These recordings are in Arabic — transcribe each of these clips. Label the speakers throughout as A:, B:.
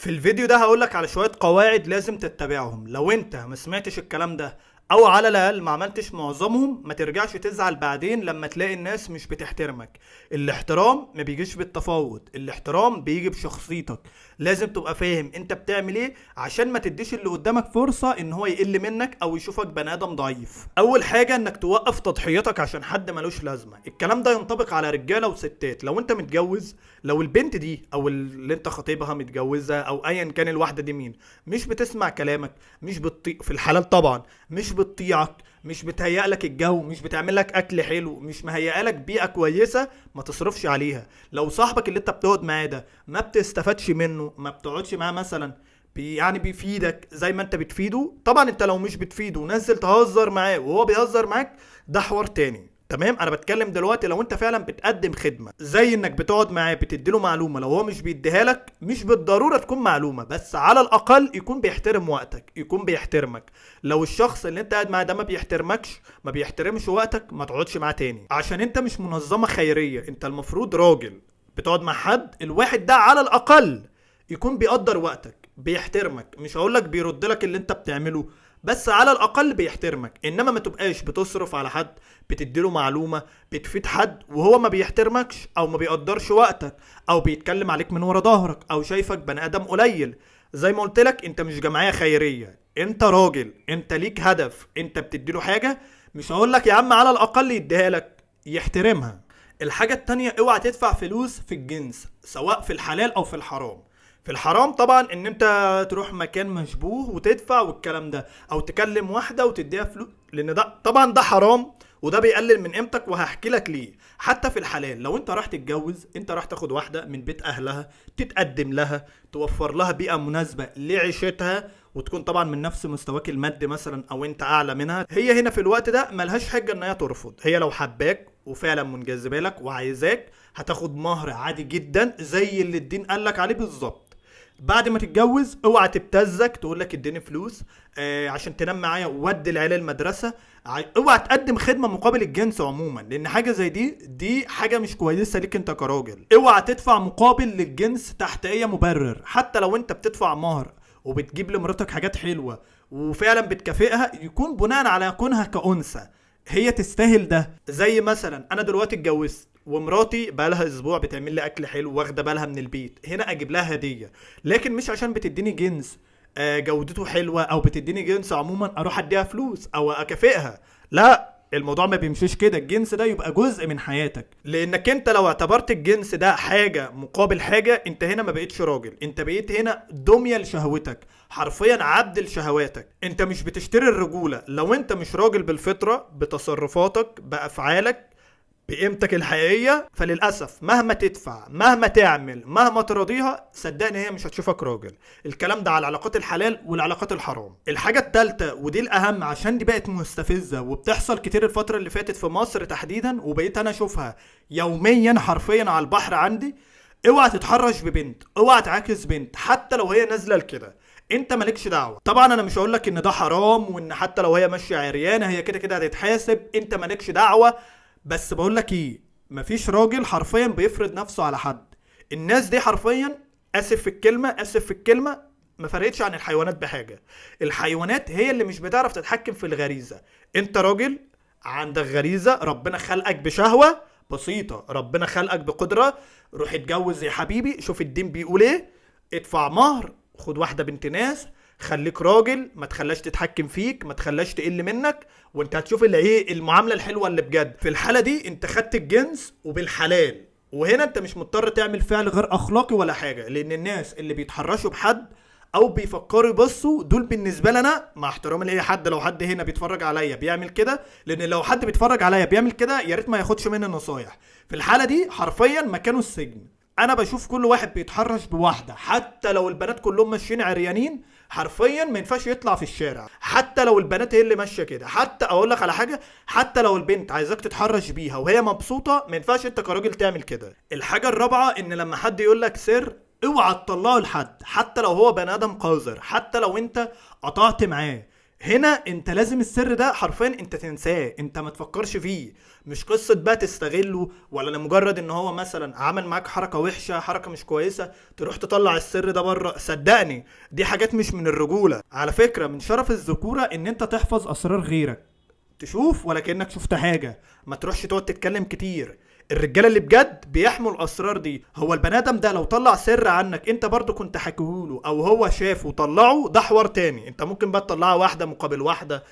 A: في الفيديو ده هقولك على شوية قواعد لازم تتبعهم. لو انت ما سمعتش الكلام ده او على الاقل ما عملتش معظمهم، ما ترجعش تزعل بعدين لما تلاقي الناس مش بتحترمك. الاحترام ما بيجيش بالتفاوض، الاحترام بيجي بشخصيتك. لازم تبقى فاهم انت بتعمل ايه عشان ما تديش اللي قدامك فرصة ان هو يقل منك او يشوفك بني ادم ضعيف. اول حاجة انك توقف تضحيتك عشان حد ملوش لازمة. الكلام ده ينطبق على رجالة وستات. لو انت متجوز، لو البنت دي او اللي انت خطيبها متجوزة او ايا كان الواحدة دي مين، مش بتسمع كلامك، مش بتطيق في الحلال طبعا، مش بتطيعك، مش بتهيأ لك الجو، مش بتعمل لك اكل حلو، مش مهيئه لك بيئه كويسه، ما تصرفش عليها. لو صاحبك اللي انت بتقعد معاه ده ما بتستفادش منه، ما بتقعدش معاه مثلا يعني بيفيدك زي ما انت بتفيده، طبعا انت لو مش بتفيده ونزل تهزر معاه وهو بيهزر معاك، ده حوار تاني. تمام، انا بتكلم دلوقتي لو انت فعلا بتقدم خدمه، زي انك بتقعد معاه بتديله معلومه، لو هو مش بيديها لك مش بالضروره تكون معلومه، بس على الاقل يكون بيحترم وقتك، يكون بيحترمك. لو الشخص اللي انت قاعد معاه ده ما بيحترمكش، ما بيحترمش وقتك، ما تقعدش معاه تاني، عشان انت مش منظمه خيريه. انت المفروض راجل بتقعد مع حد، الواحد ده على الاقل يكون بيقدر وقتك، بيحترمك. مش هقولك بيرد لك اللي انت بتعمله، بس على الاقل بيحترمك. انما ما تبقاش بتصرف على حد، بتديله معلومة، بتفيد حد وهو ما بيحترمكش او ما بيقدرش وقتك، او بيتكلم عليك من ورا ظهرك، او شايفك بني ادم قليل. زي ما قلت لك، انت مش جمعية خيرية، انت راجل، انت ليك هدف، انت بتديله حاجة. مش هقولك يا عم على الاقل يديها لك، يحترمها. الحاجة التانية، اوعى تدفع فلوس في الجنس، سواء في الحلال او في الحرام. في الحرام طبعا ان انت تروح مكان مشبوه وتدفع والكلام ده، او تكلم واحدة وتديها فلوس، لان ده طبعا ده حرام، وده بيقلل من قيمتك، وهحكي لك ليه. حتى في الحلال، لو انت راح تتجوز، انت راح تاخد واحدة من بيت اهلها، تتقدم لها، توفر لها بيئة مناسبة لعيشتها، وتكون طبعا من نفس مستواك المادي مثلا او انت اعلى منها. هي هنا في الوقت ده ملهاش حجة ان هي ترفض. هي لو حباك وفعلا منجذبه لك وعايزاك، هتاخد مهر عادي جدا زي اللي الدين قالك عليه بالظبط. بعد ما تتجوز اوعى تبتزك تقول لك اديني فلوس عشان تنام معايا وودي العيال المدرسه. اوعى تقدم خدمه مقابل الجنس عموما، لان حاجه زي دي حاجه مش كويسه ليك انت كراجل. اوعى تدفع مقابل للجنس تحت اي مبرر. حتى لو انت بتدفع مهر وبتجيب لمراتك حاجات حلوه وفعلا بتكافئها، يكون بناء على كونها كأنثى هي تستاهل ده. زي مثلا انا دلوقتي اتجوزت ومراتي بقالها اسبوع بتعمل لي اكل حلو واخده بالها من البيت، هنا اجيب لها هديه، لكن مش عشان بتديني جنس جودته حلوه، او بتديني جنس عموما اروح اديها فلوس او اكافئها. لا، الموضوع ما بيمشيش كده. الجنس ده يبقى جزء من حياتك، لانك انت لو اعتبرت الجنس ده حاجه مقابل حاجه، انت هنا ما بقيتش راجل، انت بقيت هنا دميه لشهوتك، حرفيا عبد لشهواتك. انت مش بتشتري الرجوله. لو انت مش راجل بالفطره، بتصرفاتك، بافعالك، بقيمتك الحقيقية، فللأسف مهما تدفع، مهما تعمل، مهما تراضيها، صدقني هي مش هتشوفك راجل. الكلام ده على العلاقات الحلال والعلاقات الحرام. الحاجة التالتة ودي الأهم، عشان دي بقت مستفزة وبتحصل كتير الفترة اللي فاتت في مصر تحديدا، وبقيت أنا أشوفها يوميا حرفيا على البحر عندي. اوعى تتحرش ببنت، اوعى تعاكس بنت حتى لو هي نازلة لكده، انت مالكش دعوه. طبعا انا مش هقول لك ان ده حرام، وان حتى لو هي ماشيه عريانه هي كده كده هتتحاسب، انت مالكش دعوه. بس بقول لك ايه، مفيش راجل حرفيا بيفرض نفسه على حد. الناس دي حرفيا، اسف في الكلمه، اسف في الكلمه، ما فرقتش عن الحيوانات بحاجه. الحيوانات هي اللي مش بتعرف تتحكم في الغريزه. انت راجل عندك غريزه، ربنا خلقك بشهوه بسيطه، ربنا خلقك بقدره، روح اتجوز يا حبيبي، شوف الدين بيقول ايه، ادفع مهر، خد واحده بنت ناس، خليك راجل، ما تخلاش تتحكم فيك، ما تخلاش تقل منك، وانت هتشوف اللي ايه المعامله الحلوه اللي بجد. في الحاله دي انت خدت الجنس وبالحلال، وهنا انت مش مضطر تعمل فعل غير اخلاقي ولا حاجه. لان الناس اللي بيتحرشوا بحد او بيفكروا يبصوا، دول بالنسبه لنا مع احترامي لاي حد، لو حد هنا بيتفرج عليا بيعمل كده، لان لو حد بيتفرج عليا بيعمل كده يا ريت ما ياخدش مني نصايح. في الحاله دي حرفيا مكانه السجن. انا بشوف كل واحد بيتحرش بواحده، حتى لو البنات كلهم ماشيين عريانين، حرفيا ما ينفعش يطلع في الشارع. حتى لو البنات هي اللي ماشيه كده، حتى اقول لك على حاجه، حتى لو البنت عايزاك تتحرش بيها وهي مبسوطه، ما ينفعش انت كراجل تعمل كده. الحاجه الرابعه، ان لما حد يقول لك سر، اوعى تطلعه لحد، حتى لو هو بني ادم قذر، حتى لو انت قطعت معاه. هنا انت لازم السر ده حرفيا انت تنساه، انت ما تفكرش فيه. مش قصة بقى تستغله، ولا لمجرد ان هو مثلا عمل معاك حركة وحشة، حركة مش كويسة، تروح تطلع السر ده بره. صدقني دي حاجات مش من الرجولة. على فكرة من شرف الذكورة ان انت تحفظ اسرار غيرك، تشوف ولا كأنك شفت حاجة، ما تروحش تقعد تتكلم كتير. الرجاله اللي بجد بيحموا الاسرار دي. هو البني ادم ده لو طلع سر عنك انت برضو كنت حكيهوله، او هو شافه وطلعه، ده حوار تاني. انت ممكن بقى تطلعها واحده مقابل واحده،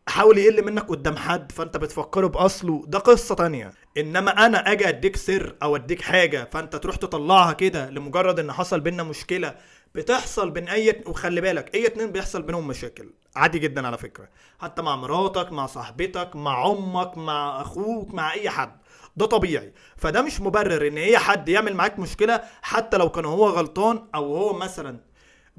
A: حاول يقل منك قدام حد فانت بتفكره باصله، ده قصه تانية. انما انا اجي اديك سر او اديك حاجه فانت تروح تطلعها كده لمجرد ان حصل بينا مشكله. بتحصل بين وخلي بالك اي اتنين بيحصل بينهم مشاكل عادي جدا على فكره، حتى مع مراتك، مع صاحبتك، مع امك، مع اخوك، مع اي حد. ده طبيعي. فده مش مبرر ان اي حد يعمل معاك مشكله، حتى لو كان هو غلطان او هو مثلا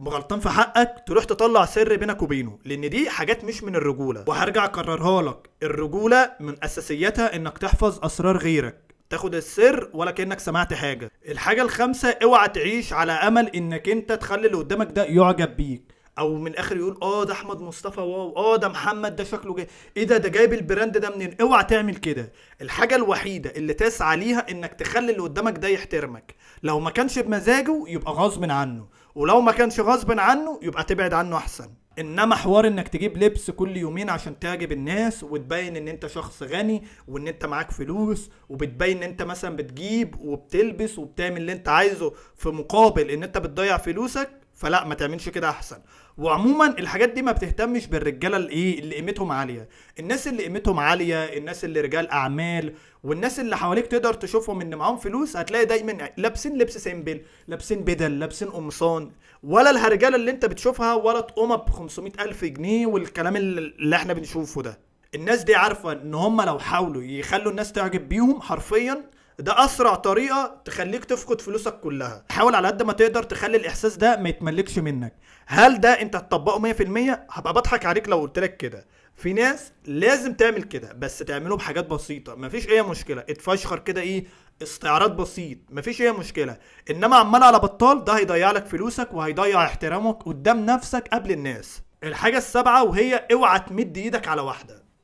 A: غلطان في حقك تروح تطلع سر بينك وبينه، لان دي حاجات مش من الرجوله. وهرجع اكررها لك، الرجوله من اساسياتها انك تحفظ اسرار غيرك، تاخد السر ولا كأنك سمعت حاجة. الحاجة الخامسة، اوعى تعيش على امل انك انت تخلي اللي قدامك ده يعجب بيك، او من الاخر يقول ده احمد مصطفى واو، ده محمد ده شكله جاي، ايه ده جايب البراند ده منين. اوعى تعمل كده. الحاجة الوحيدة اللي تسعى ليها انك تخلي اللي قدامك ده يحترمك. لو ما كانش بمزاجه يبقى غصب عنه، ولو ما كانش غصب عنه يبقى تبعد عنه احسن. انما حوار انك تجيب لبس كل يومين عشان تعجب الناس وتبين ان انت شخص غني وان انت معاك فلوس، وبتبين ان انت مثلا بتجيب وبتلبس وبتعمل اللي انت عايزه في مقابل ان انت بتضيع فلوسك، فلا ما تعملش كده احسن. وعموما الحاجات دي ما بتهتمش بالرجاله اللي قيمتهم عاليه. الناس اللي قيمتهم عاليه، الناس اللي رجال اعمال، والناس اللي حواليك تقدر تشوفهم ان معاهم فلوس، هتلاقي دايما لابسين لبس سيمبل، لابسين بدل، لابسين قمصان، ولا الهرجله اللي انت بتشوفها، ولا تقومه ب 500 الف جنيه والكلام اللي احنا بنشوفه ده. الناس دي عارفه ان هم لو حاولوا يخلوا الناس تعجب بيهم حرفيا ده اسرع طريقه تخليك تفقد فلوسك كلها. حاول على قد ما تقدر تخلي الاحساس ده ما يتملكش منك. هل ده انت هتطبقه 100%؟ هبقى بضحك عليك لو قلت لك كده. في ناس لازم تعمل كده، بس تعمله بحاجات بسيطه، مفيش اي مشكله. اتفشخر كده استعراض بسيط، مفيش اي مشكله. انما عمال على بطال ده هيضيع لك فلوسك وهيضيع احترامك قدام نفسك قبل الناس. الحاجه السابعه، وهي اوعى تمد ايدك على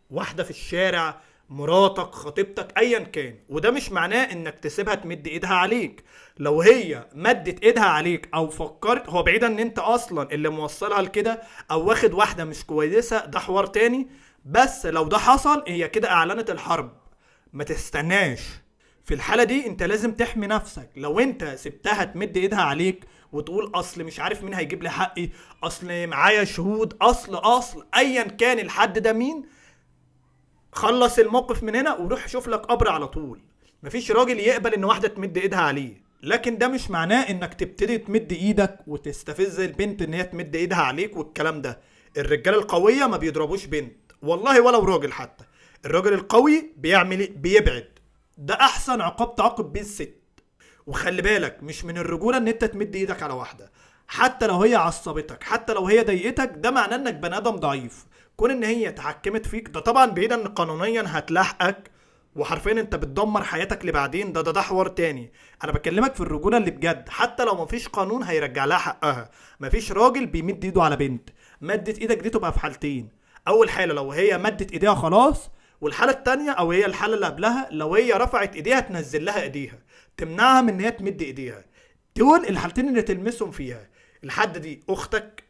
A: واحده في الشارع، مراتك، خطيبتك، ايا كان. وده مش معناه انك تسيبها تمد ايدها عليك. لو هي مدت ايدها عليك او فكرت، هو بعيدا ان انت اصلا اللي موصلها لكده او واخد واحده مش كويسه، ده حوار تاني. بس لو ده حصل هي كده اعلنت الحرب، ما تستناش. في الحالة دي انت لازم تحمي نفسك. لو انت سبتها تمد ايدها عليك وتقول اصل مش عارف مين هيجيب لي حقي، اصل معايا شهود، اصل ايا كان الحد ده مين، خلص الموقف من هنا وروح شوف لك قبر على طول. مفيش راجل يقبل ان واحدة تمد ايدها عليه. لكن ده مش معناه انك تبتدي تمد ايدك وتستفز البنت ان هي تمد ايدها عليك والكلام ده. الرجاله القوية ما بيضربوش بنت والله، ولو راجل حتى. الراجل القوي بيعمل ايه؟ بيبعد. ده احسن عقاب تعاقب بيه الست. وخلي بالك مش من الرجوله ان انت تمد ايدك على واحده، حتى لو هي عصبتك، حتى لو هي ضايقتك، ده معناه انك بني ادم ضعيف. كون ان هي اتحكمت فيك ده طبعا بعيدا ان قانونيا هتلاحقك وحرفيا انت بتدمر حياتك لبعدين، ده حوار تاني. انا بكلمك في الرجوله اللي بجد، حتى لو مفيش قانون هيرجع لها حقها. مفيش راجل بيمد ايده على بنت. مدت ايدك دي تبقى في حالتين: اول حاله لو هي مدت ايديها خلاص، والحاله التانية او هي الحاله اللي قبلها لو هي رفعت ايديها تنزل لها ايديها، تمنعها من ان هي تمد ايديها. دول الحالتين اللي تلمسهم فيها. الحد دي اختك،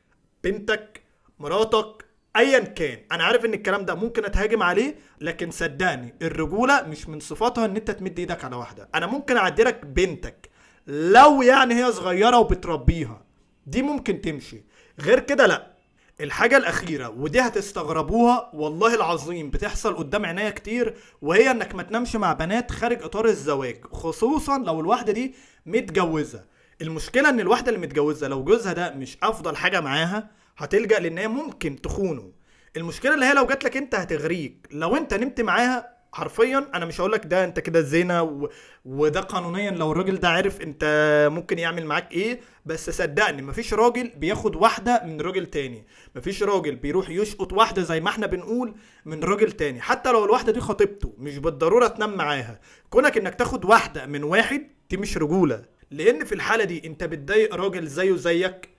A: بنتك، مراتك، ايا كان. انا عارف ان الكلام ده ممكن اتهاجم عليه، لكن صدقني الرجوله مش من صفاتها ان انت تمد ايدك على واحده. انا ممكن اعدلك بنتك لو يعني هي صغيره وبتربيها، دي ممكن تمشي، غير كده لا. الحاجة الأخيرة ودي هتستغربوها والله العظيم، بتحصل قدام عينيا كتير، وهي إنك ما تنامش مع بنات خارج إطار الزواج، خصوصا لو الواحدة دي متجوزة. المشكلة إن الواحدة اللي متجوزة لو جوزها ده مش أفضل حاجة معاها هتلجأ لأن هي ممكن تخونه. المشكلة اللي هي لو جاتلك أنت هتغريك لو أنت نمت معاها. حرفيا انا مش هقولك ده انت كده زينة وده قانونيا لو الراجل ده عارف انت ممكن يعمل معاك ايه، بس صدقني مفيش راجل بياخد واحدة من راجل تاني. مفيش راجل بيروح يشقط واحدة زي ما احنا بنقول من راجل تاني، حتى لو الواحدة دي خطيبته مش بالضرورة تنام معاها. كونك انك تاخد واحدة من واحد دي مش رجولة، لان في الحالة دي انت بتضايق راجل زيه زيك،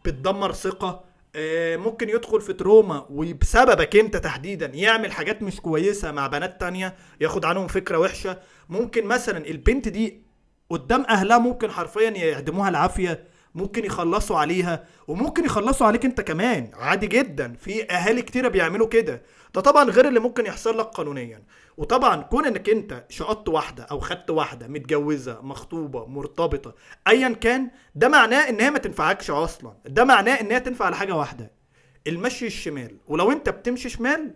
A: بتدمر ثقة، ممكن يدخل في تروما وبسببك انت تحديدا يعمل حاجات مش كويسة مع بنات تانية، ياخد عنهم فكرة وحشة. ممكن مثلا البنت دي قدام اهلها ممكن حرفيا يعدموها العافية، ممكن يخلصوا عليها، وممكن يخلصوا عليك انت كمان عادي جدا. في اهالي كتيرة بيعملوا كده. ده طبعا غير اللي ممكن يحصل لك قانونيا. وطبعا كون انك انت شقطت واحدة او خدت واحدة متجوزة مخطوبة مرتبطة ايا كان، ده معناه ان هي ما تنفعكش اصلا. ده معناه ان هي تنفع لحاجة واحدة، المشي الشمال. ولو انت بتمشي شمال،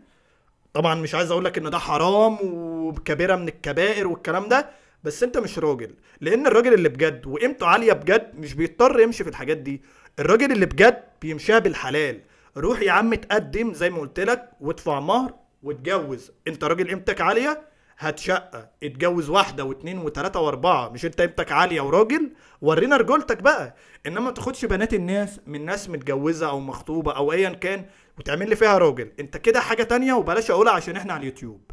A: طبعا مش عايز اقولك ان ده حرام وكبيرة من الكبائر والكلام ده، بس انت مش راجل. لان الراجل اللي بجد وقيمته عالية بجد مش بيضطر يمشي في الحاجات دي. الراجل اللي بجد بيمشيها بالحلال. روح يا عم تقدم زي ما قلت لك وادفع مهر واتجوز. انت راجل قيمتك عالية، هات شقة، اتجوز واحدة واتنين وتلاتة واربعة. مش انت قيمتك عالية وراجل، ورينا رجولتك بقى. انما ما تاخدش بنات الناس من ناس متجوزة او مخطوبة او ايا كان وتعمل لي فيها راجل. انت كده حاجة تانية وبلاش اقولها عشان احنا على اليوتيوب.